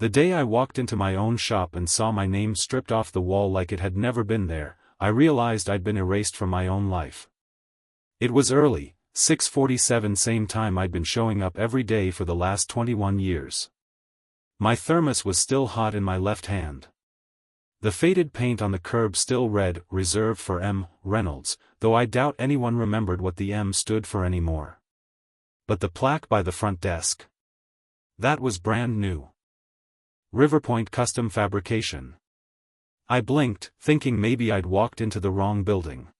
The day I walked into my own shop and saw my name stripped off the wall like it had never been there, I realized I'd been erased from my own life. It was early, 6:47, same time I'd been showing up every day for the last 21 years. My thermos was still hot in my left hand. The faded paint on the curb still read, "Reserved for M. Reynolds," though I doubt anyone remembered what the M stood for anymore. But the plaque by the front desk. That was brand new. Riverpoint Custom Fabrication. I blinked, thinking maybe I'd walked into the wrong building.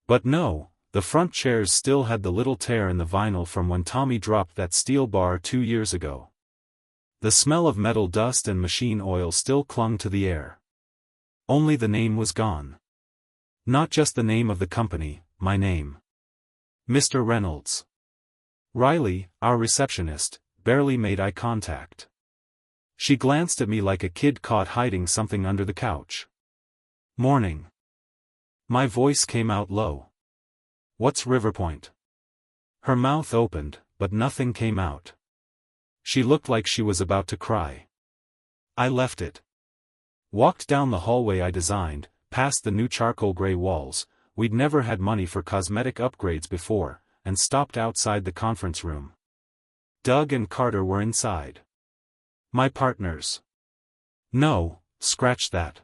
But no, the front chairs still had the little tear in the vinyl from when Tommy dropped that steel bar 2 years ago. The smell of metal dust and machine oil still clung to the air. Only the name was gone. Not just the name of the company, my name. Mr. Reynolds. Riley, our receptionist, barely made eye contact. She glanced at me like a kid caught hiding something under the couch. "Morning." My voice came out low. "What's Riverpoint?" Her mouth opened, but nothing came out. She looked like she was about to cry. I left it. Walked down the hallway I designed, past the new charcoal gray walls. We'd never had money for cosmetic upgrades before, and stopped outside the conference room. Doug and Carter were inside. My partners. No, scratch that.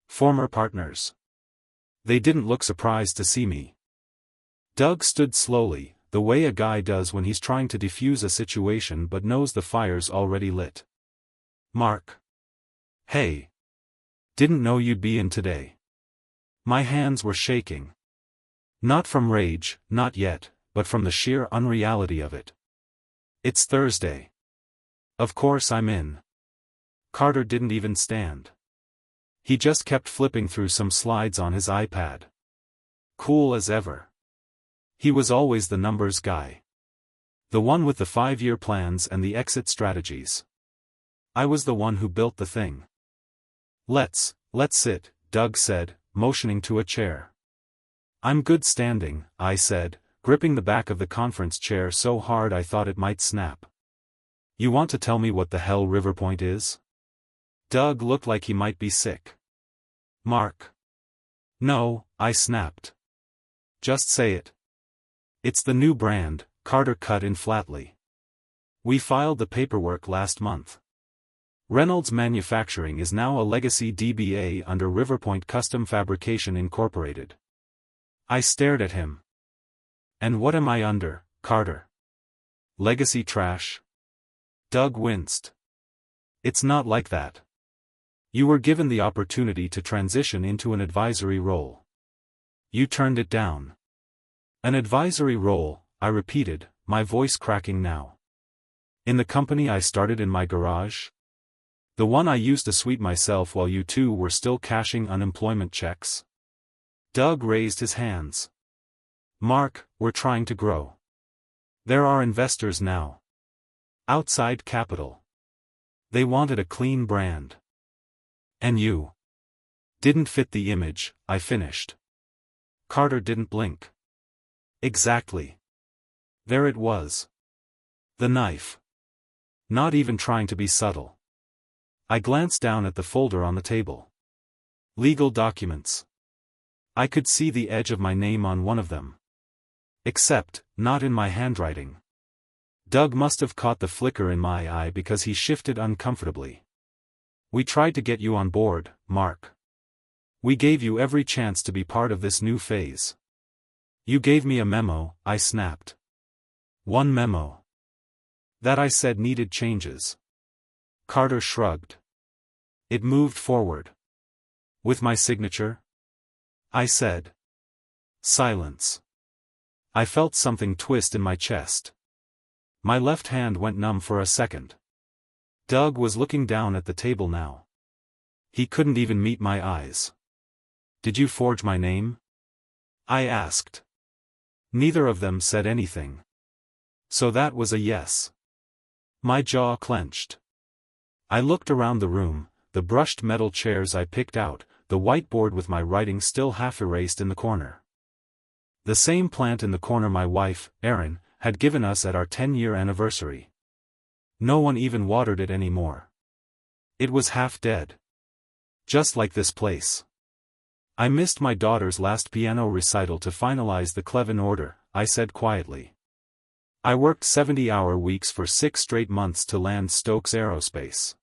Former partners. They didn't look surprised to see me. Doug stood slowly, the way a guy does when he's trying to defuse a situation but knows the fire's already lit. "Mark. Hey. Didn't know you'd be in today." My hands were shaking. Not from rage, not yet, but from the sheer unreality of it. "It's Thursday. Of course I'm in." Carter didn't even stand. He just kept flipping through some slides on his iPad. Cool as ever. He was always the numbers guy. The one with the 5-year plans and the exit strategies. I was the one who built the thing. Let's sit," Doug said, motioning to a chair. "I'm good standing," I said, gripping the back of the conference chair so hard I thought it might snap. "You want to tell me what the hell Riverpoint is?" Doug looked like he might be sick. "Mark." "No," I snapped. "Just say it." "It's the new brand," Carter cut in flatly. "We filed the paperwork last month. Reynolds Manufacturing is now a legacy DBA under Riverpoint Custom Fabrication Incorporated." I stared at him. "And what am I under, Carter? Legacy trash?" Doug winced. "It's not like that. You were given the opportunity to transition into an advisory role. You turned it down." "An advisory role," I repeated, my voice cracking now. "In the company I started in my garage? The one I used to sweep myself while you two were still cashing unemployment checks?" Doug raised his hands. "Mark, we're trying to grow. There are investors now. Outside capital. They wanted a clean brand. And you didn't fit the image," I finished. Carter didn't blink. "Exactly. There it was. The knife. Not even trying to be subtle." I glanced down at the folder on the table. Legal documents. I could see the edge of my name on one of them. Except, not in my handwriting. Doug must have caught the flicker in my eye because he shifted uncomfortably. "We tried to get you on board, Mark. We gave you every chance to be part of this new phase. You gave me a memo," I snapped. "One memo. That I said needed changes." Carter shrugged. "It moved forward. With my signature?" I said. Silence. I felt something twist in my chest. My left hand went numb for a second. Doug was looking down at the table now. He couldn't even meet my eyes. "Did you forge my name?" I asked. Neither of them said anything. So that was a yes. My jaw clenched. I looked around the room, the brushed metal chairs I picked out, the whiteboard with my writing still half erased in the corner. The same plant in the corner my wife, Erin, had given us at our 10-year anniversary. No one even watered it anymore. It was half dead. Just like this place. I missed my daughter's last piano recital to finalize the Clevin order, I said quietly. I worked 70-hour weeks for 6 straight months to land Stokes Aerospace.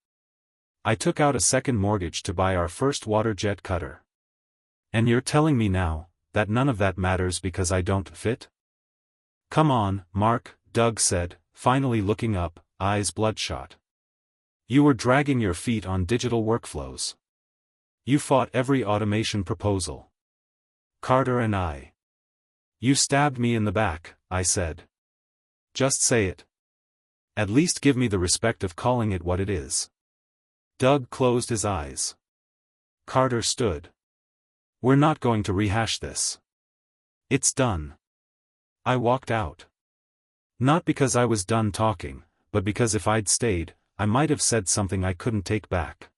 I took out a second mortgage to buy our first water jet cutter. And you're telling me now that none of that matters because I don't fit? Come on, Mark, Doug said, finally looking up, eyes bloodshot. You were dragging your feet on digital workflows. You fought every automation proposal. Carter and I. You stabbed me in the back, I said. Just say it. At least give me the respect of calling it what it is. Doug closed his eyes. Carter stood. We're not going to rehash this. It's done. I walked out. Not because I was done talking, but because if I'd stayed, I might have said something I couldn't take back.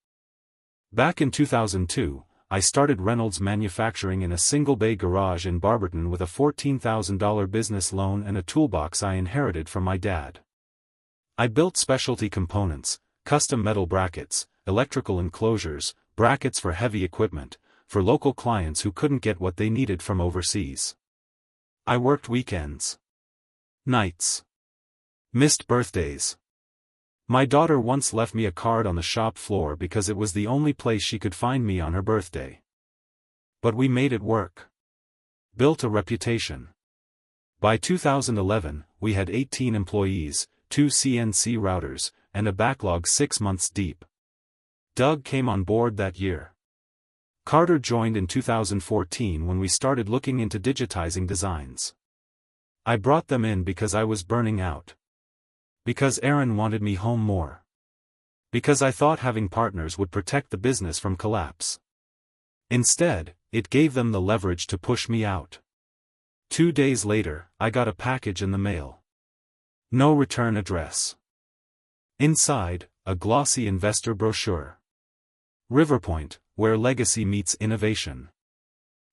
Back in 2002, I started Reynolds Manufacturing in a single-bay garage in Barberton with a $14,000 business loan and a toolbox I inherited from my dad. I built specialty components, custom metal brackets, electrical enclosures, brackets for heavy equipment, for local clients who couldn't get what they needed from overseas. I worked weekends. Nights. Missed birthdays. My daughter once left me a card on the shop floor because it was the only place she could find me on her birthday. But we made it work. Built a reputation. By 2011, we had 18 employees, 2 CNC routers, and a backlog 6 months deep. Doug came on board that year. Carter joined in 2014 when we started looking into digitizing designs. I brought them in because I was burning out. Because Aaron wanted me home more. Because I thought having partners would protect the business from collapse. Instead, it gave them the leverage to push me out. 2 days later, I got a package in the mail. No return address. Inside, a glossy investor brochure. Riverpoint, where legacy meets innovation.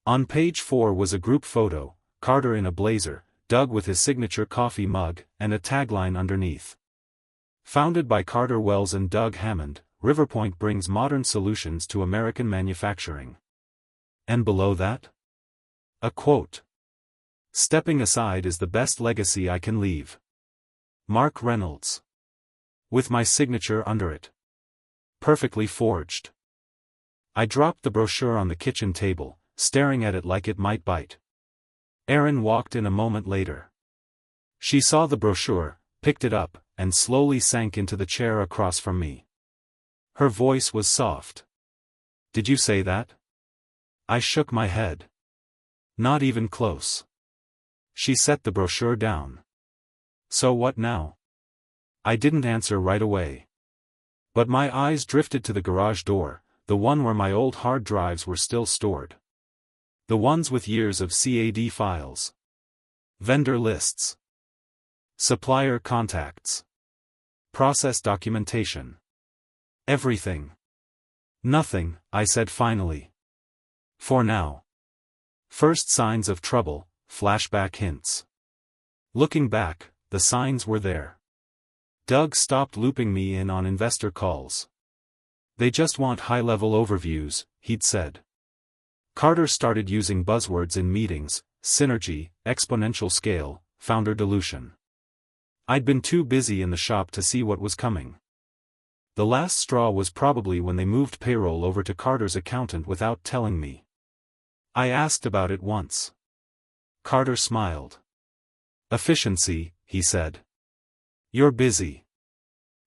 On page 4 was a group photo, Carter in a blazer, Doug with his signature coffee mug, and a tagline underneath. Founded by Carter Wells and Doug Hammond, Riverpoint brings modern solutions to American manufacturing. And below that? A quote. Stepping aside is the best legacy I can leave. Mark Reynolds. With my signature under it. Perfectly forged. I dropped the brochure on the kitchen table, staring at it like it might bite. Erin walked in a moment later. She saw the brochure, picked it up, and slowly sank into the chair across from me. Her voice was soft. Did you say that? I shook my head. Not even close. She set the brochure down. So what now? I didn't answer right away. But my eyes drifted to the garage door, the one where my old hard drives were still stored. The ones with years of CAD files. Vendor lists. Supplier contacts. Process documentation. Everything. Nothing, I said finally. For now. First signs of trouble, flashback hints. Looking back, the signs were there. Doug stopped looping me in on investor calls. They just want high-level overviews, he'd said. Carter started using buzzwords in meetings: synergy, exponential scale, founder dilution. I'd been too busy in the shop to see what was coming. The last straw was probably when they moved payroll over to Carter's accountant without telling me. I asked about it once. Carter smiled. Efficiency, he said. You're busy.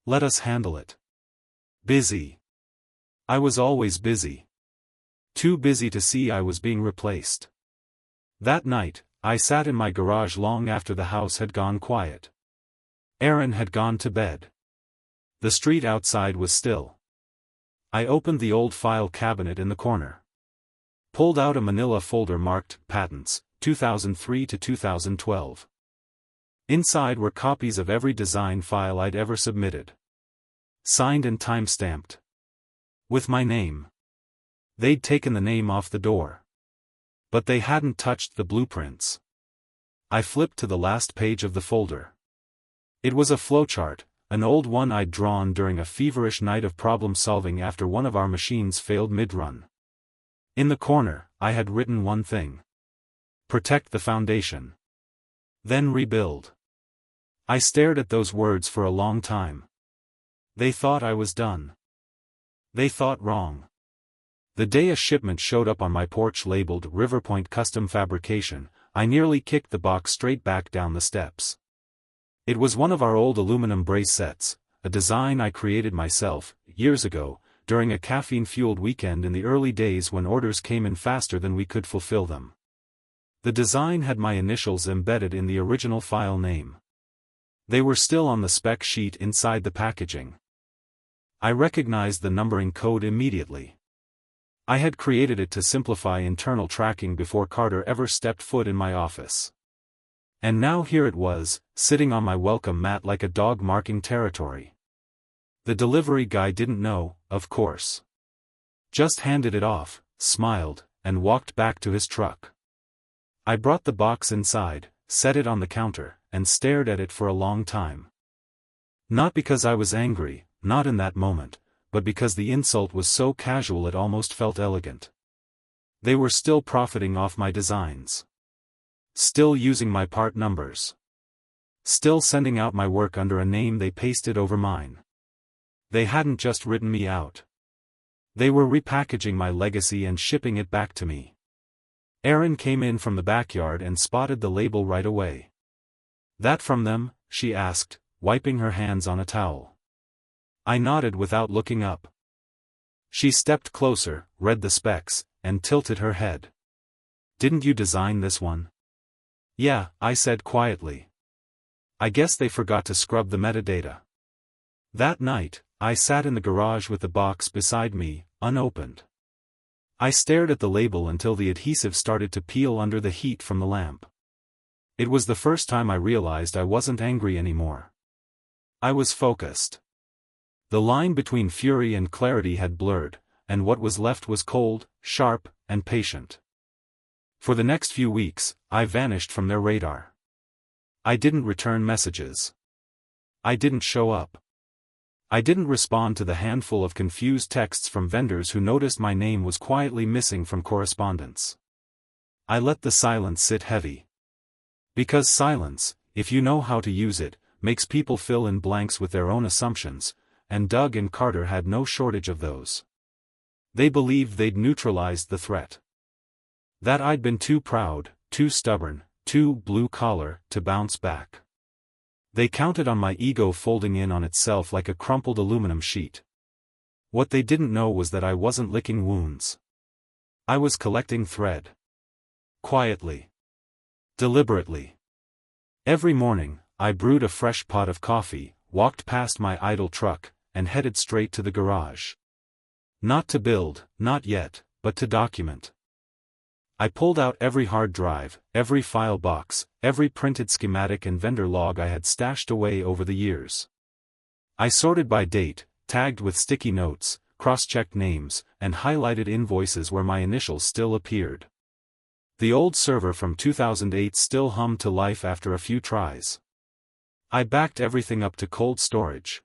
Let us handle it. Busy. I was always busy. Too busy to see I was being replaced. That night, I sat in my garage long after the house had gone quiet. Aaron had gone to bed. The street outside was still. I opened the old file cabinet in the corner. Pulled out a manila folder marked Patents, 2003 to 2012. Inside were copies of every design file I'd ever submitted. Signed and time-stamped. With my name. They'd taken the name off the door. But they hadn't touched the blueprints. I flipped to the last page of the folder. It was a flowchart, an old one I'd drawn during a feverish night of problem-solving after one of our machines failed mid-run. In the corner, I had written one thing. Protect the foundation. Then rebuild. I stared at those words for a long time. They thought I was done. They thought wrong. The day a shipment showed up on my porch labeled Riverpoint Custom Fabrication, I nearly kicked the box straight back down the steps. It was one of our old aluminum brace sets, a design I created myself, years ago, during a caffeine-fueled weekend in the early days when orders came in faster than we could fulfill them. The design had my initials embedded in the original file name. They were still on the spec sheet inside the packaging. I recognized the numbering code immediately. I had created it to simplify internal tracking before Carter ever stepped foot in my office. And now here it was, sitting on my welcome mat like a dog marking territory. The delivery guy didn't know, of course. Just handed it off, smiled, and walked back to his truck. I brought the box inside, set it on the counter, and stared at it for a long time. Not because I was angry, not in that moment, but because the insult was so casual it almost felt elegant. They were still profiting off my designs. Still using my part numbers. Still sending out my work under a name they pasted over mine. They hadn't just written me out. They were repackaging my legacy and shipping it back to me. Erin came in from the backyard and spotted the label right away. "That from them?" she asked, wiping her hands on a towel. I nodded without looking up. She stepped closer, read the specs, and tilted her head. "Didn't you design this one?" "Yeah," I said quietly. "I guess they forgot to scrub the metadata." That night, I sat in the garage with the box beside me, unopened. I stared at the label until the adhesive started to peel under the heat from the lamp. It was the first time I realized I wasn't angry anymore. I was focused. The line between fury and clarity had blurred, and what was left was cold, sharp, and patient. For the next few weeks, I vanished from their radar. I didn't return messages. I didn't show up. I didn't respond to the handful of confused texts from vendors who noticed my name was quietly missing from correspondence. I let the silence sit heavy. Because silence, if you know how to use it, makes people fill in blanks with their own assumptions, and Doug and Carter had no shortage of those. They believed they'd neutralized the threat. That I'd been too proud, too stubborn, too blue-collar, to bounce back. They counted on my ego folding in on itself like a crumpled aluminum sheet. What they didn't know was that I wasn't licking wounds. I was collecting thread. Quietly. Deliberately. Every morning, I brewed a fresh pot of coffee, walked past my idle truck, and headed straight to the garage. Not to build, not yet, but to document. I pulled out every hard drive, every file box, every printed schematic and vendor log I had stashed away over the years. I sorted by date, tagged with sticky notes, cross-checked names, and highlighted invoices where my initials still appeared. The old server from 2008 still hummed to life after a few tries. I backed everything up to cold storage.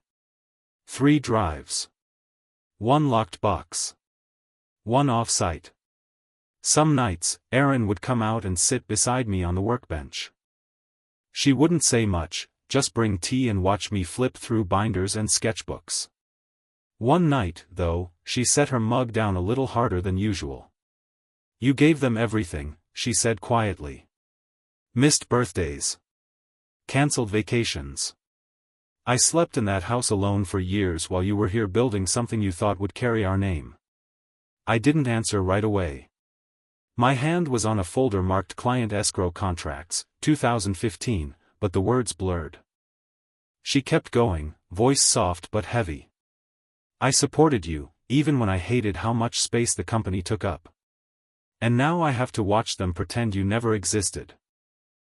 3 drives. 1 locked box. 1 off-site. Some nights, Erin would come out and sit beside me on the workbench. She wouldn't say much, just bring tea and watch me flip through binders and sketchbooks. One night, though, she set her mug down a little harder than usual. "You gave them everything," she said quietly. "Missed birthdays. Cancelled vacations. I slept in that house alone for years while you were here building something you thought would carry our name." I didn't answer right away. My hand was on a folder marked Client Escrow Contracts, 2015, but the words blurred. She kept going, voice soft but heavy. "I supported you, even when I hated how much space the company took up. And now I have to watch them pretend you never existed.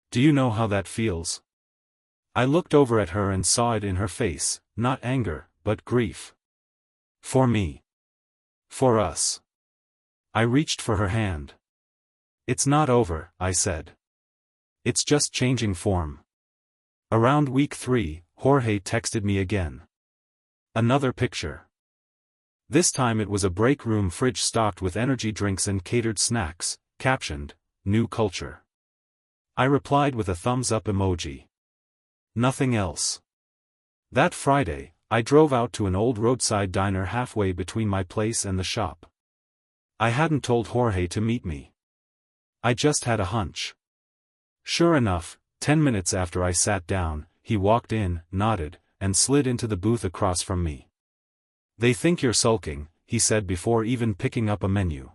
Do you know how that feels?" I looked over at her and saw it in her face, not anger, but grief. For me. For us. I reached for her hand. "It's not over," I said. "It's just changing form." Around week 3, Jorge texted me again. Another picture. This time it was a break room fridge stocked with energy drinks and catered snacks, captioned, "New Culture." I replied with a thumbs up emoji. Nothing else. That Friday, I drove out to an old roadside diner halfway between my place and the shop. I hadn't told Jorge to meet me. I just had a hunch. Sure enough, 10 minutes after I sat down, he walked in, nodded, and slid into the booth across from me. "They think you're sulking," he said before even picking up a menu.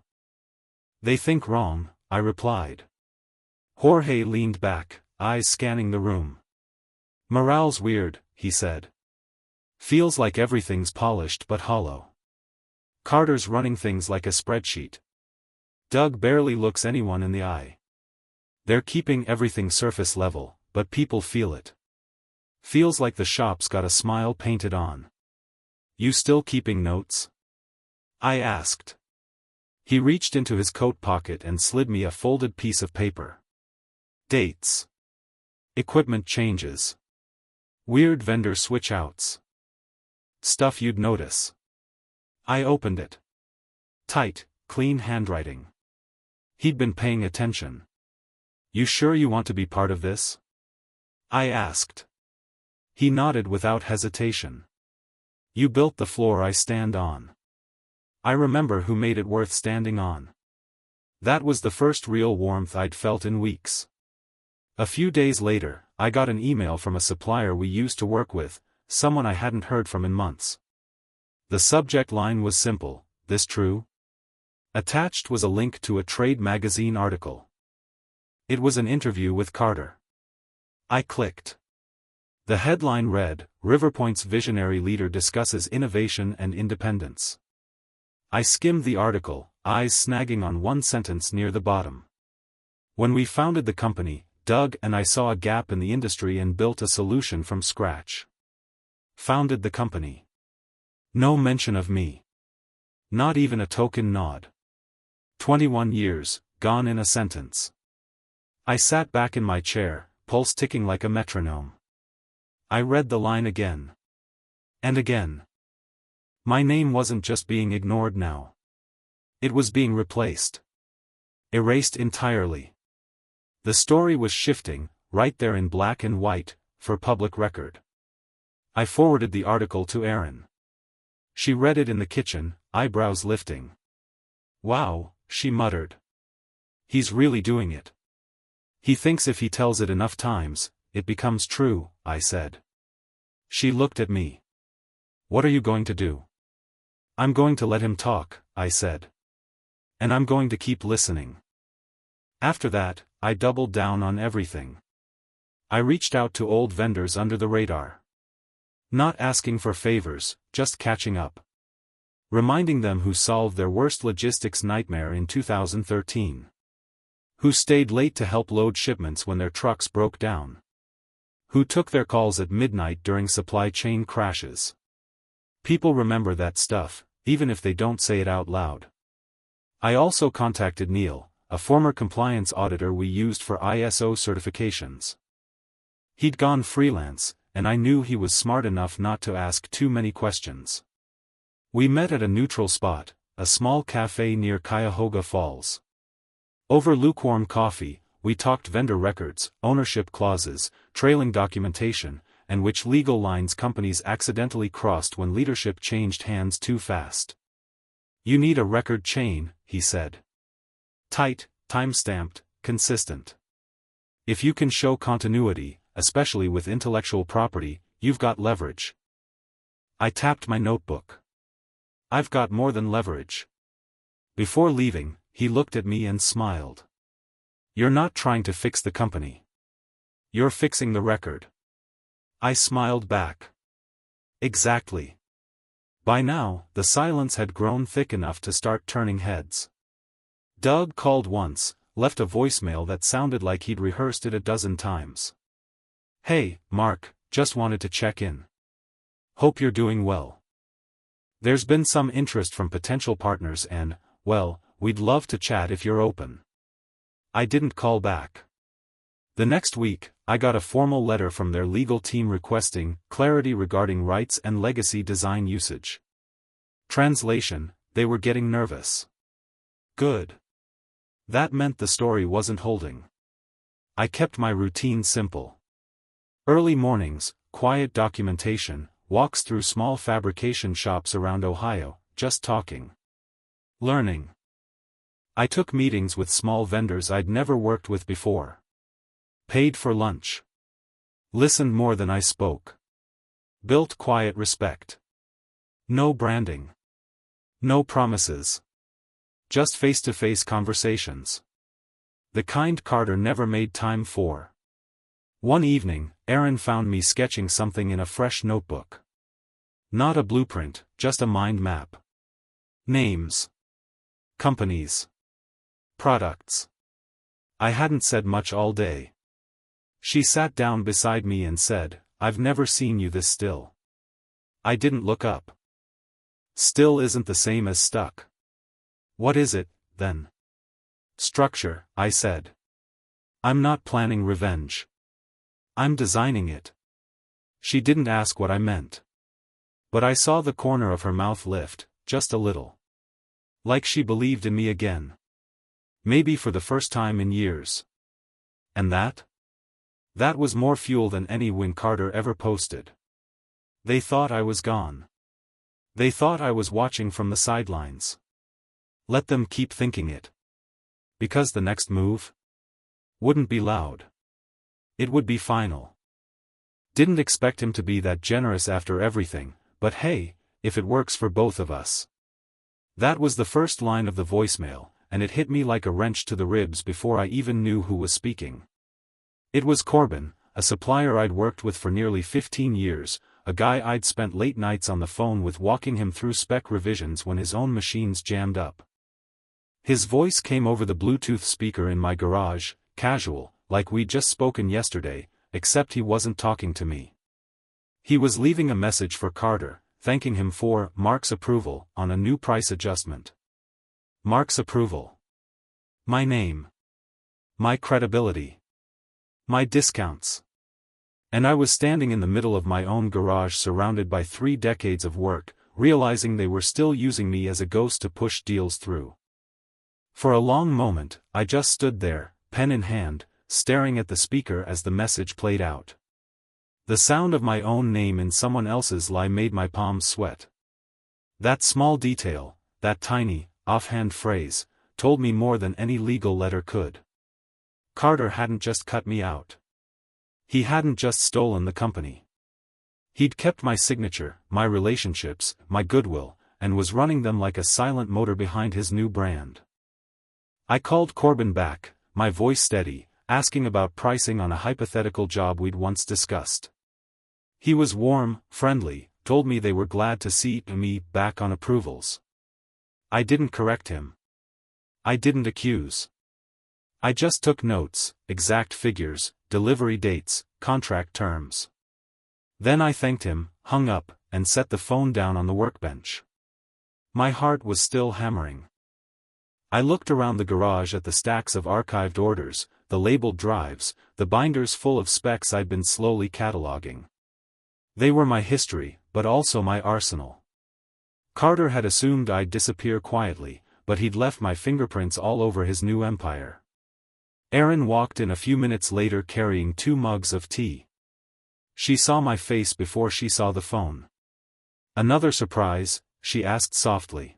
"They think wrong," I replied. Jorge leaned back, eyes scanning the room. "Morale's weird," he said. "Feels like everything's polished but hollow. Carter's running things like a spreadsheet. Doug barely looks anyone in the eye. They're keeping everything surface level, but people feel it. Feels like the shop's got a smile painted on." "You still keeping notes?" I asked. He reached into his coat pocket and slid me a folded piece of paper. Dates. Equipment changes. Weird vendor switch-outs. Stuff you'd notice. I opened it. Tight, clean handwriting. He'd been paying attention. "You sure you want to be part of this?" I asked. He nodded without hesitation. "You built the floor I stand on. I remember who made it worth standing on." That was the first real warmth I'd felt in weeks. A few days later, I got an email from a supplier we used to work with, someone I hadn't heard from in months. The subject line was simple: "This true?" Attached was a link to a trade magazine article. It was an interview with Carter. I clicked. The headline read, "Riverpoint's visionary leader discusses innovation and independence." I skimmed the article, eyes snagging on one sentence near the bottom. "When we founded the company, Doug and I saw a gap in the industry and built a solution from scratch." Founded the company. No mention of me. Not even a token nod. 21 years, gone in a sentence. I sat back in my chair, pulse ticking like a metronome. I read the line again. And again. My name wasn't just being ignored now. It was being replaced. Erased entirely. The story was shifting, right there in black and white, for public record. I forwarded the article to Erin. She read it in the kitchen, eyebrows lifting. "Wow," she muttered. "He's really doing it. He thinks if he tells it enough times, it becomes true," I said. She looked at me. "What are you going to do?" "I'm going to let him talk," I said. "And I'm going to keep listening." After that, I doubled down on everything. I reached out to old vendors under the radar. Not asking for favors, just catching up. Reminding them who solved their worst logistics nightmare in 2013. Who stayed late to help load shipments when their trucks broke down. Who took their calls at midnight during supply chain crashes. People remember that stuff, even if they don't say it out loud. I also contacted Neil, a former compliance auditor we used for ISO certifications. He'd gone freelance, and I knew he was smart enough not to ask too many questions. We met at a neutral spot, a small cafe near Cuyahoga Falls. Over lukewarm coffee, we talked vendor records, ownership clauses, trailing documentation, and which legal lines companies accidentally crossed when leadership changed hands too fast. "You need a record chain," he said. "Tight, time-stamped, consistent. If you can show continuity, especially with intellectual property, you've got leverage." I tapped my notebook. "I've got more than leverage." Before leaving, he looked at me and smiled. "You're not trying to fix the company. You're fixing the record." I smiled back. Exactly. By now, the silence had grown thick enough to start turning heads. Doug called once, left a voicemail that sounded like he'd rehearsed it a dozen times. "Hey, Mark, just wanted to check in. Hope you're doing well. There's been some interest from potential partners and, well, we'd love to chat if you're open." I didn't call back. The next week, I got a formal letter from their legal team requesting clarity regarding rights and legacy design usage. Translation: they were getting nervous. Good. That meant the story wasn't holding. I kept my routine simple. Early mornings, quiet documentation, walks through small fabrication shops around Ohio, just talking. Learning. I took meetings with small vendors I'd never worked with before. Paid for lunch. Listened more than I spoke. Built quiet respect. No branding. No promises. Just face-to-face conversations. The kind Carter never made time for. One evening, Aaron found me sketching something in a fresh notebook. Not a blueprint, just a mind map. Names. Companies. Products. I hadn't said much all day. She sat down beside me and said, "I've never seen you this still." I didn't look up. Still isn't the same as stuck. What is it, then? Structure, I said. I'm not planning revenge. I'm designing it. She didn't ask what I meant. But I saw the corner of her mouth lift, just a little. Like she believed in me again. Maybe for the first time in years. And that? That was more fuel than any win Carter ever posted. They thought I was gone. They thought I was watching from the sidelines. Let them keep thinking it. Because the next move wouldn't be loud. It would be final. Didn't expect him to be that generous after everything, but hey, if it works for both of us. That was the first line of the voicemail, and it hit me like a wrench to the ribs before I even knew who was speaking. It was Corbin, a supplier I'd worked with for nearly 15 years, a guy I'd spent late nights on the phone with walking him through spec revisions when his own machines jammed up. His voice came over the Bluetooth speaker in my garage, casual, like we'd just spoken yesterday, except he wasn't talking to me. He was leaving a message for Carter, thanking him for Mark's approval on a new price adjustment. Mark's approval. My name. My credibility. My discounts. And I was standing in the middle of my own garage surrounded by 3 decades of work, realizing they were still using me as a ghost to push deals through. For a long moment, I just stood there, pen in hand, staring at the speaker as the message played out. The sound of my own name in someone else's lie made my palms sweat. That small detail, that tiny, offhand phrase, told me more than any legal letter could. Carter hadn't just cut me out. He hadn't just stolen the company. He'd kept my signature, my relationships, my goodwill, and was running them like a silent motor behind his new brand. I called Corbin back, my voice steady, asking about pricing on a hypothetical job we'd once discussed. He was warm, friendly, told me they were glad to see me back on approvals. I didn't correct him. I didn't accuse. I just took notes, exact figures, delivery dates, contract terms. Then I thanked him, hung up, and set the phone down on the workbench. My heart was still hammering. I looked around the garage at the stacks of archived orders, the labeled drives, the binders full of specs I'd been slowly cataloging. They were my history, but also my arsenal. Carter had assumed I'd disappear quietly, but he'd left my fingerprints all over his new empire. Erin walked in a few minutes later carrying 2 mugs of tea. She saw my face before she saw the phone. "Another surprise?" she asked softly.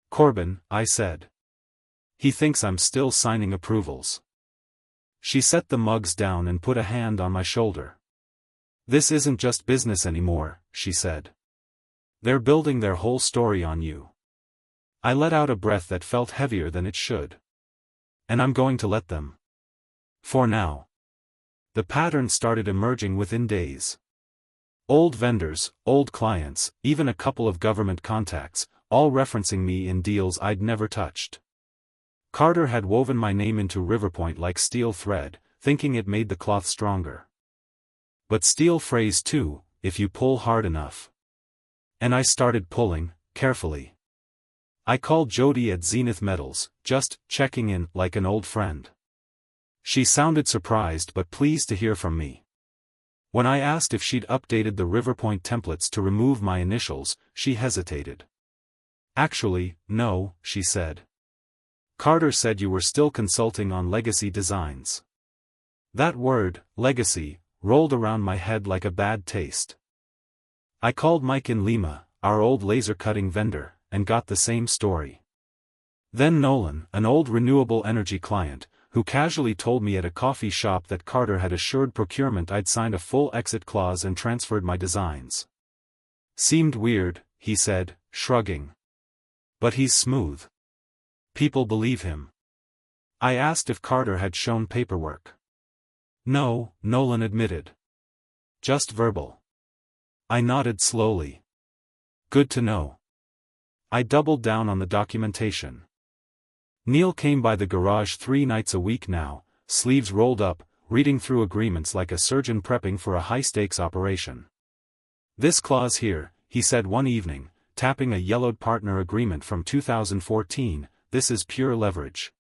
"Corbin," I said. "He thinks I'm still signing approvals." She set the mugs down and put a hand on my shoulder. "This isn't just business anymore," she said. "They're building their whole story on you." I let out a breath that felt heavier than it should. And I'm going to let them. For now. The pattern started emerging within days. Old vendors, old clients, even a couple of government contacts, all referencing me in deals I'd never touched. Carter had woven my name into Riverpoint like steel thread, thinking it made the cloth stronger. But steel frays too, if you pull hard enough. And I started pulling, carefully. I called Jody at Zenith Metals, just checking in like an old friend. She sounded surprised but pleased to hear from me. When I asked if she'd updated the Riverpoint templates to remove my initials, she hesitated. Actually, no, she said. Carter said you were still consulting on legacy designs. That word, legacy, rolled around my head like a bad taste. I called Mike in Lima, our old laser cutting vendor, and got the same story. Then Nolan, an old renewable energy client, who casually told me at a coffee shop that Carter had assured procurement I'd signed a full exit clause and transferred my designs. Seemed weird, he said, shrugging. But he's smooth. People believe him. I asked if Carter had shown paperwork. No, Nolan admitted. Just verbal. I nodded slowly. Good to know. I doubled down on the documentation. Neil came by the garage 3 nights a week now, sleeves rolled up, reading through agreements like a surgeon prepping for a high-stakes operation. This clause here, he said one evening, tapping a yellowed partner agreement from 2014, this is pure leverage.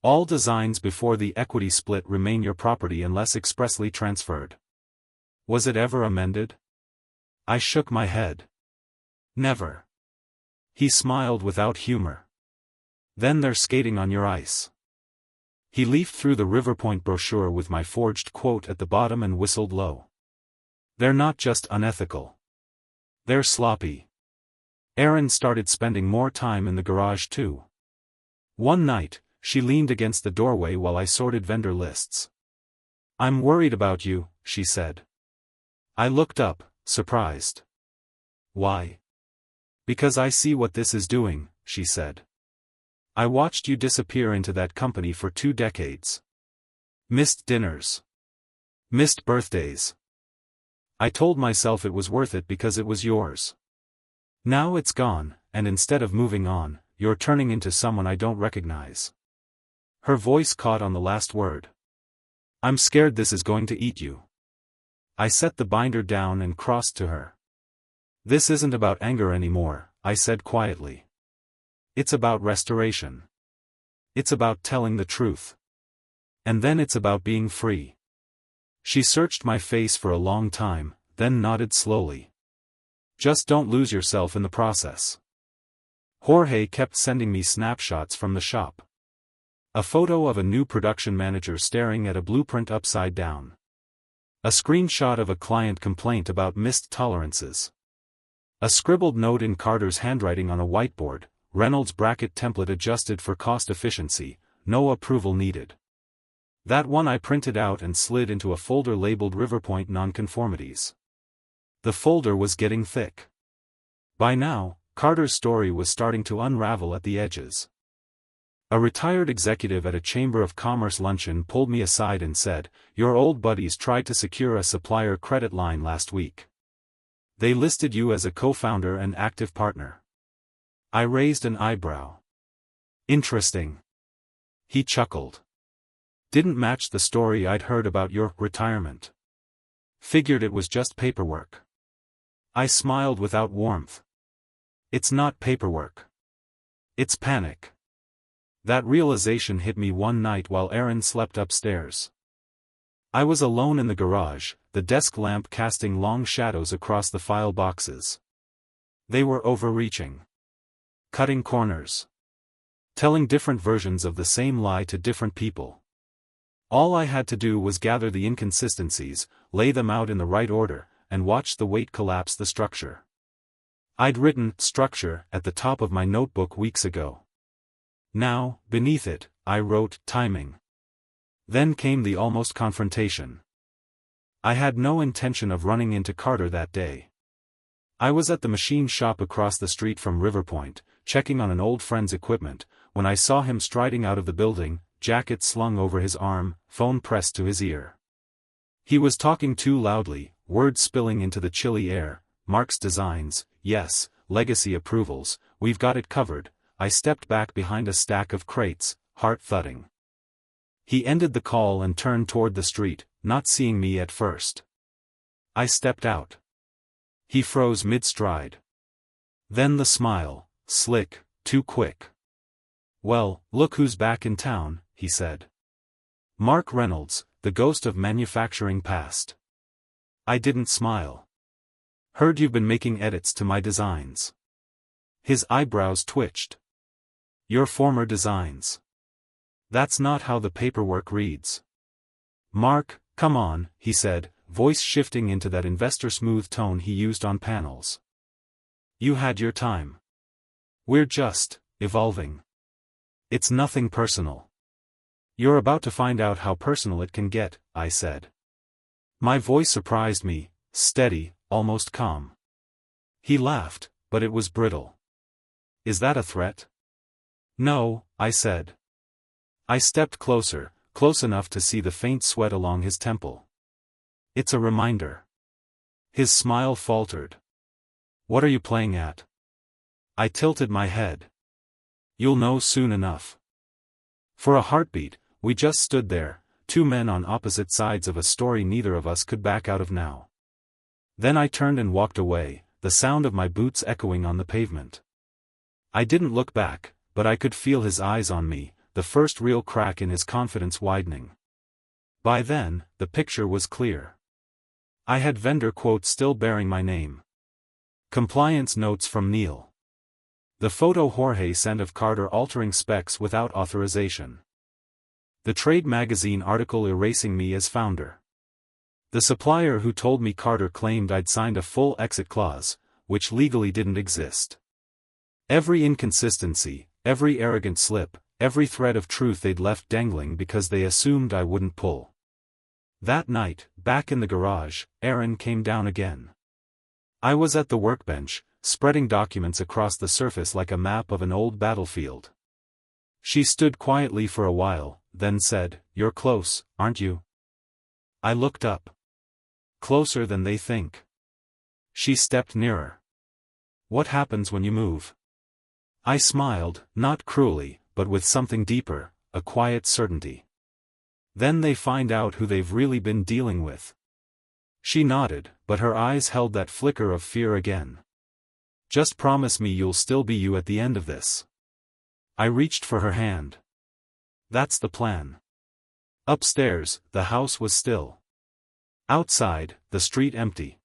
All designs before the equity split remain your property unless expressly transferred. Was it ever amended? I shook my head. Never. He smiled without humor. Then they're skating on your ice. He leafed through the Riverpoint brochure with my forged quote at the bottom and whistled low. They're not just unethical. They're sloppy. Erin started spending more time in the garage too. One night, she leaned against the doorway while I sorted vendor lists. I'm worried about you, she said. I looked up, surprised. Why? Because I see what this is doing, she said. I watched you disappear into that company for 2 decades. Missed dinners. Missed birthdays. I told myself it was worth it because it was yours. Now it's gone, and instead of moving on, you're turning into someone I don't recognize. Her voice caught on the last word. I'm scared this is going to eat you. I set the binder down and crossed to her. This isn't about anger anymore, I said quietly. It's about restoration. It's about telling the truth. And then it's about being free. She searched my face for a long time, then nodded slowly. Just don't lose yourself in the process. Jorge kept sending me snapshots from the shop. A photo of a new production manager staring at a blueprint upside down. A screenshot of a client complaint about missed tolerances. A scribbled note in Carter's handwriting on a whiteboard, Reynolds bracket template adjusted for cost efficiency, no approval needed. That one I printed out and slid into a folder labeled Riverpoint Nonconformities. The folder was getting thick. By now, Carter's story was starting to unravel at the edges. A retired executive at a Chamber of Commerce luncheon pulled me aside and said, "Your old buddies tried to secure a supplier credit line last week. They listed you as a co-founder and active partner." I raised an eyebrow. Interesting. He chuckled. Didn't match the story I'd heard about your retirement. Figured it was just paperwork. I smiled without warmth. It's not paperwork. It's panic. That realization hit me one night while Erin slept upstairs. I was alone in the garage, the desk lamp casting long shadows across the file boxes. They were overreaching. Cutting corners. Telling different versions of the same lie to different people. All I had to do was gather the inconsistencies, lay them out in the right order, and watch the weight collapse the structure. I'd written structure at the top of my notebook weeks ago. Now, beneath it, I wrote timing. Then came the almost confrontation. I had no intention of running into Carter that day. I was at the machine shop across the street from Riverpoint, checking on an old friend's equipment, when I saw him striding out of the building, jacket slung over his arm, phone pressed to his ear. He was talking too loudly, words spilling into the chilly air. "Mark's designs, yes, legacy approvals, we've got it covered." I stepped back behind a stack of crates, heart thudding. He ended the call and turned toward the street, not seeing me at first. I stepped out. He froze mid-stride. Then the smile, slick, too quick. "Well, look who's back in town," he said. Mark Reynolds, the ghost of manufacturing past. I didn't smile. Heard you've been making edits to my designs. His eyebrows twitched. Your former designs. That's not how the paperwork reads. Mark, come on, he said, voice shifting into that investor-smooth tone he used on panels. You had your time. We're just evolving. It's nothing personal. You're about to find out how personal it can get, I said. My voice surprised me, steady, almost calm. He laughed, but it was brittle. Is that a threat? No, I said. I stepped closer, close enough to see the faint sweat along his temple. It's a reminder. His smile faltered. What are you playing at? I tilted my head. You'll know soon enough. For a heartbeat, we just stood there, two men on opposite sides of a story neither of us could back out of now. Then I turned and walked away, the sound of my boots echoing on the pavement. I didn't look back, but I could feel his eyes on me, the first real crack in his confidence widening. By then, the picture was clear. I had vendor quotes still bearing my name. Compliance notes from Neil. The photo Jorge sent of Carter altering specs without authorization. The trade magazine article erasing me as founder. The supplier who told me Carter claimed I'd signed a full exit clause, which legally didn't exist. Every inconsistency, every arrogant slip, every thread of truth they'd left dangling because they assumed I wouldn't pull. That night, back in the garage, Erin came down again. I was at the workbench, spreading documents across the surface like a map of an old battlefield. She stood quietly for a while, then said, "You're close, aren't you?" I looked up. Closer than they think. She stepped nearer. What happens when you move? I smiled, not cruelly, but with something deeper, a quiet certainty. Then they find out who they've really been dealing with. She nodded, but her eyes held that flicker of fear again. Just promise me you'll still be you at the end of this. I reached for her hand. That's the plan. Upstairs, the house was still. Outside, the street empty.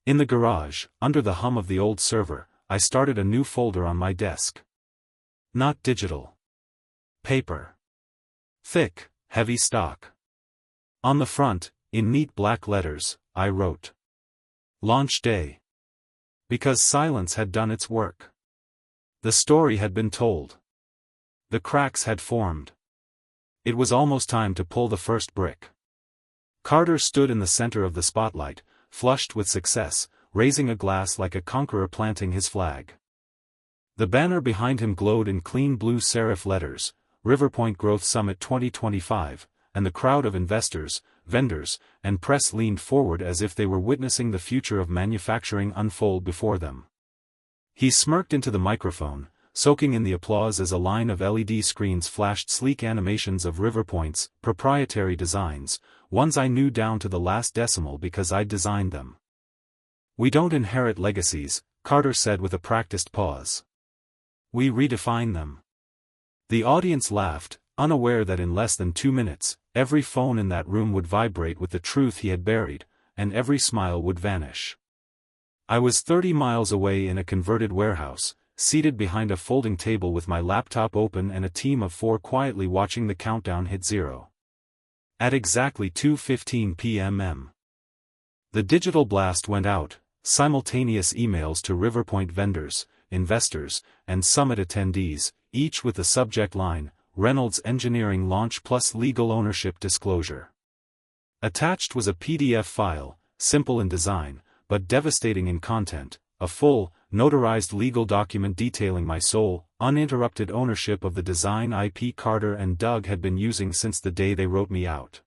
In the garage, under the hum of the old server, I started a new folder on my desk. Not digital. Paper. Thick, heavy stock. On the front, in neat black letters, I wrote. Launch day. Because silence had done its work. The story had been told. The cracks had formed. It was almost time to pull the first brick. Carter stood in the center of the spotlight, flushed with success, raising a glass like a conqueror planting his flag. The banner behind him glowed in clean blue serif letters, Riverpoint Growth Summit 2025, and the crowd of investors, vendors, and press leaned forward as if they were witnessing the future of manufacturing unfold before them. He smirked into the microphone, soaking in the applause as a line of LED screens flashed sleek animations of Riverpoint's proprietary designs, ones I knew down to the last decimal because I'd designed them. We don't inherit legacies, Carter said with a practiced pause. We redefine them. The audience laughed, unaware that in less than 2 minutes, every phone in that room would vibrate with the truth he had buried, and every smile would vanish. I was 30 miles away in a converted warehouse, seated behind a folding table with my laptop open and a team of 4 quietly watching the countdown hit zero. At exactly 2:15 p.m. The digital blast went out, simultaneous emails to Riverpoint vendors, investors, and summit attendees, each with the subject line, Reynolds Engineering Launch plus Legal Ownership Disclosure. Attached was a PDF file, simple in design, but devastating in content, a full, notarized legal document detailing my sole, uninterrupted ownership of the design IP Carter and Doug had been using since the day they wrote me out.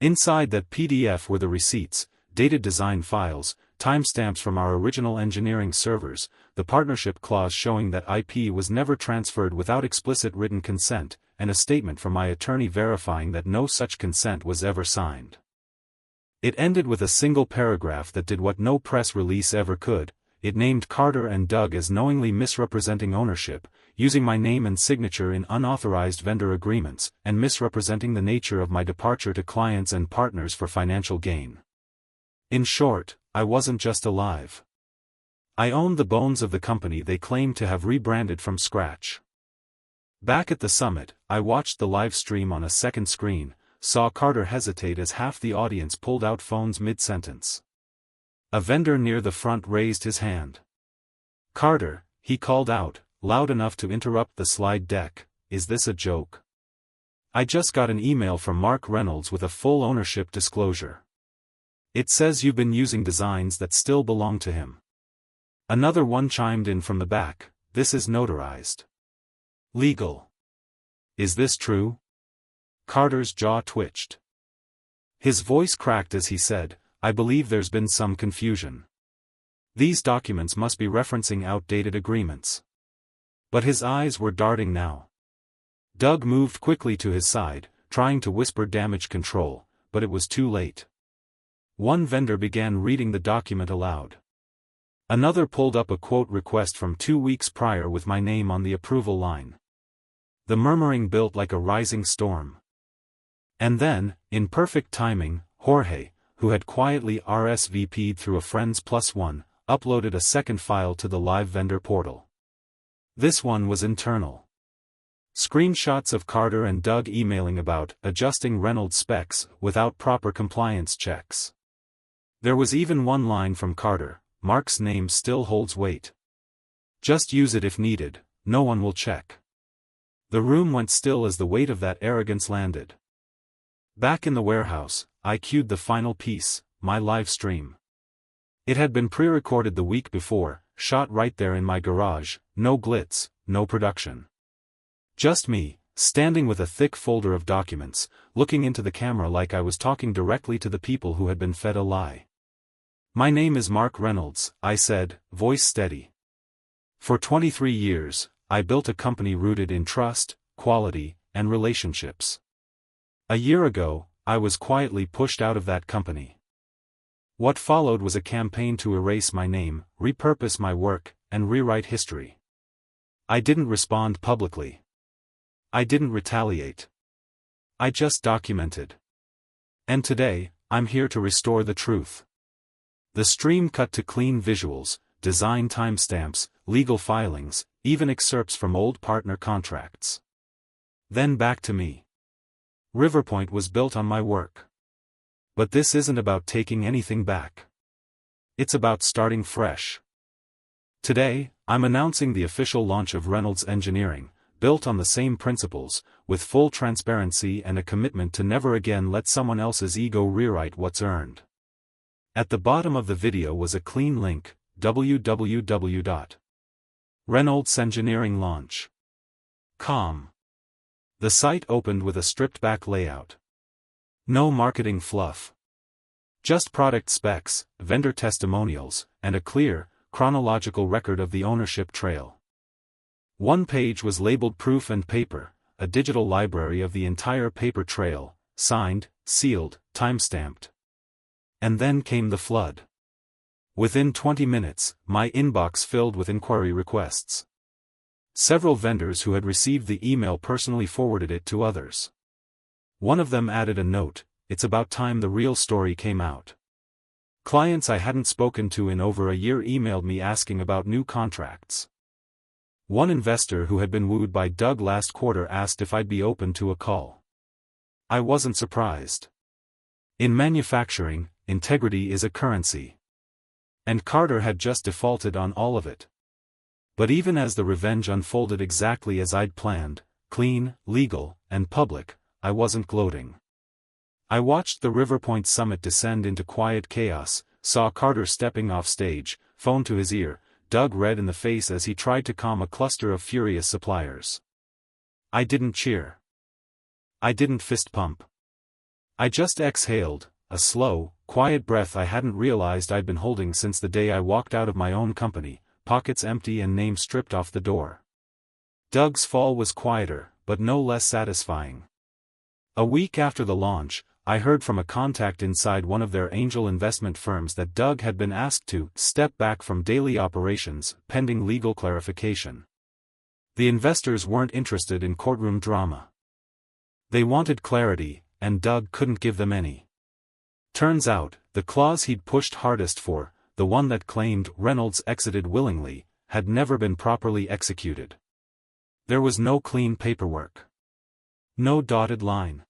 Inside that PDF were the receipts, dated design files, timestamps from our original engineering servers, the partnership clause showing that IP was never transferred without explicit written consent, and a statement from my attorney verifying that no such consent was ever signed. It ended with a single paragraph that did what no press release ever could. it named Carter and Doug as knowingly misrepresenting ownership, using my name and signature in unauthorized vendor agreements, and misrepresenting the nature of my departure to clients and partners for financial gain. In short, I wasn't just alive. I owned the bones of the company they claimed to have rebranded from scratch. Back at the summit, I watched the live stream on a second screen, saw Carter hesitate as half the audience pulled out phones mid-sentence. A vendor near the front raised his hand. "Carter," he called out, loud enough to interrupt the slide deck, "is this a joke? I just got an email from Mark Reynolds with a full ownership disclosure. It says you've been using designs that still belong to him." Another one chimed in from the back, "This is notarized. Legal. Is this true?" Carter's jaw twitched. His voice cracked as he said, "I believe there's been some confusion. These documents must be referencing outdated agreements." But his eyes were darting now. Doug moved quickly to his side, trying to whisper damage control, but it was too late. One vendor began reading the document aloud. Another pulled up a quote request from 2 weeks prior with my name on the approval line. The murmuring built like a rising storm. And then, in perfect timing, Jorge, who had quietly RSVP'd through a friend's +1, uploaded a second file to the live vendor portal. This one was internal. Screenshots of Carter and Doug emailing about adjusting Reynolds specs without proper compliance checks. There was even one line from Carter, "Mark's name still holds weight. Just use it if needed, no one will check." The room went still as the weight of that arrogance landed. Back in the warehouse, I cued the final piece, my live stream. It had been pre-recorded the week before, shot right there in my garage, no glitz, no production. Just me, standing with a thick folder of documents, looking into the camera like I was talking directly to the people who had been fed a lie. "My name is Mark Reynolds," I said, voice steady. "For 23 years, I built a company rooted in trust, quality, and relationships. A year ago, I was quietly pushed out of that company. What followed was a campaign to erase my name, repurpose my work, and rewrite history. I didn't respond publicly. I didn't retaliate. I just documented. And today, I'm here to restore the truth." The stream cut to clean visuals, design timestamps, legal filings, even excerpts from old partner contracts. Then back to me. Riverpoint was built on my work. But this isn't about taking anything back. It's about starting fresh. Today, I'm announcing the official launch of Reynolds Engineering, built on the same principles, with full transparency and a commitment to never again let someone else's ego rewrite what's earned. At the bottom of the video was a clean link, www.reynoldsengineeringlaunch.com. The site opened with a stripped-back layout. No marketing fluff. Just product specs, vendor testimonials, and a clear, chronological record of the ownership trail. One page was labeled Proof and Paper, a digital library of the entire paper trail, signed, sealed, time-stamped. And then came the flood. Within 20 minutes, my inbox filled with inquiry requests. Several vendors who had received the email personally forwarded it to others. One of them added a note, "It's about time the real story came out." Clients I hadn't spoken to in over a year emailed me asking about new contracts. One investor who had been wooed by Doug last quarter asked if I'd be open to a call. I wasn't surprised. In manufacturing, integrity is a currency. And Carter had just defaulted on all of it. But even as the revenge unfolded exactly as I'd planned, clean, legal, and public, I wasn't gloating. I watched the Riverpoint summit descend into quiet chaos, saw Carter stepping off stage, phone to his ear, Doug red in the face as he tried to calm a cluster of furious suppliers. I didn't cheer. I didn't fist pump. I just exhaled, a slow, quiet breath I hadn't realized I'd been holding since the day I walked out of my own company, pockets empty and name stripped off the door. Doug's fall was quieter, but no less satisfying. A week after the launch, I heard from a contact inside one of their angel investment firms that Doug had been asked to step back from daily operations, pending legal clarification. The investors weren't interested in courtroom drama. They wanted clarity, and Doug couldn't give them any. Turns out, the clause he'd pushed hardest for, the one that claimed Reynolds exited willingly, had never been properly executed. There was no clean paperwork. No dotted line.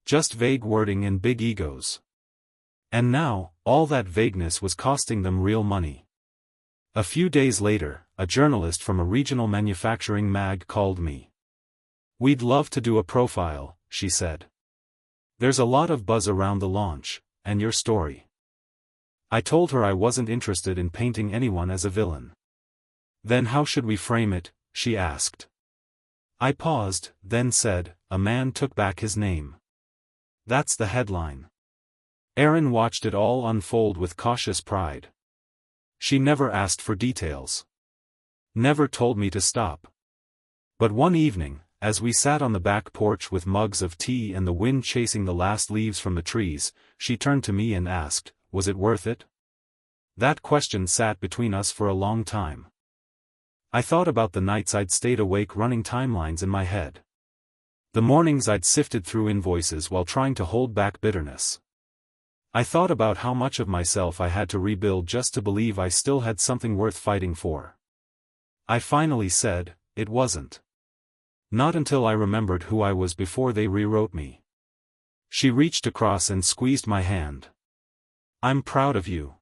Just vague wording and big egos. And now, all that vagueness was costing them real money. A few days later, a journalist from a regional manufacturing mag called me. "We'd love to do a profile," she said. "There's a lot of buzz around the launch, and your story." I told her I wasn't interested in painting anyone as a villain. "Then how should we frame it?" she asked. I paused, then said, "A man took back his name." That's the headline. Erin watched it all unfold with cautious pride. She never asked for details. Never told me to stop. But one evening, as we sat on the back porch with mugs of tea and the wind chasing the last leaves from the trees, she turned to me and asked, "Was it worth it?" That question sat between us for a long time. I thought about the nights I'd stayed awake running timelines in my head. The mornings I'd sifted through invoices while trying to hold back bitterness. I thought about how much of myself I had to rebuild just to believe I still had something worth fighting for. I finally said, "It wasn't." Not until I remembered who I was before they rewrote me. She reached across and squeezed my hand. "I'm proud of you.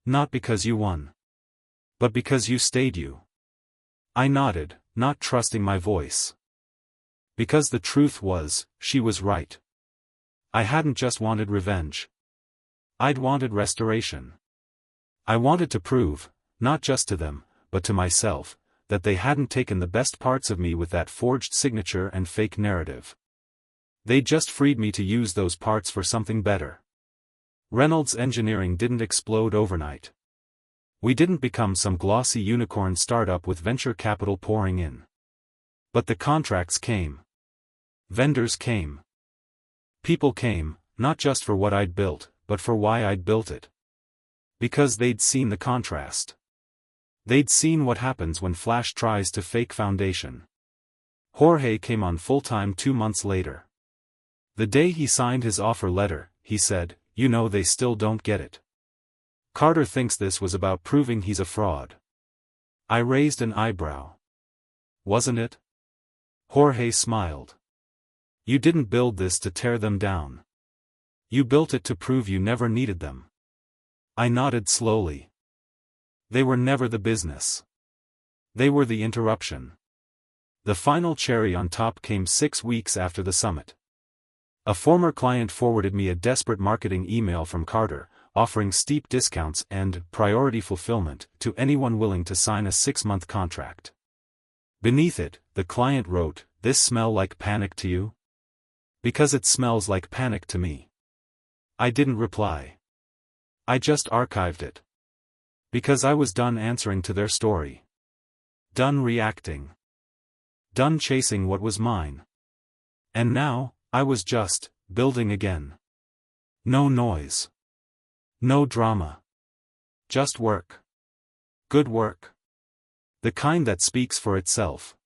Not because you won. But because you stayed you." I nodded, not trusting my voice. Because the truth was, she was right. I hadn't just wanted revenge. I'd wanted restoration. I wanted to prove, not just to them, but to myself, that they hadn't taken the best parts of me with that forged signature and fake narrative. They'd just freed me to use those parts for something better. Reynolds Engineering didn't explode overnight. We didn't become some glossy unicorn startup with venture capital pouring in. But the contracts came. Vendors came. People came, not just for what I'd built, but for why I'd built it. Because they'd seen the contrast. They'd seen what happens when Flash tries to fake foundation. Jorge came on full-time 2 months later. The day he signed his offer letter, he said, "You know they still don't get it. Carter thinks this was about proving he's a fraud." I raised an eyebrow. "Wasn't it?" Jorge smiled. "You didn't build this to tear them down. You built it to prove you never needed them." I nodded slowly. They were never the business. They were the interruption. The final cherry on top came 6 weeks after the summit. A former client forwarded me a desperate marketing email from Carter, offering steep discounts and priority fulfillment to anyone willing to sign a 6-month contract. Beneath it, the client wrote, "This smell like panic to you?" Because it smells like panic to me. I didn't reply. I just archived it. Because I was done answering to their story. Done reacting. Done chasing what was mine. And now, I was just building again. No noise. No drama. Just work. Good work. The kind that speaks for itself.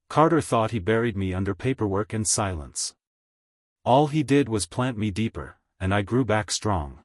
Carter thought he buried me under paperwork and silence. All he did was plant me deeper, and I grew back strong.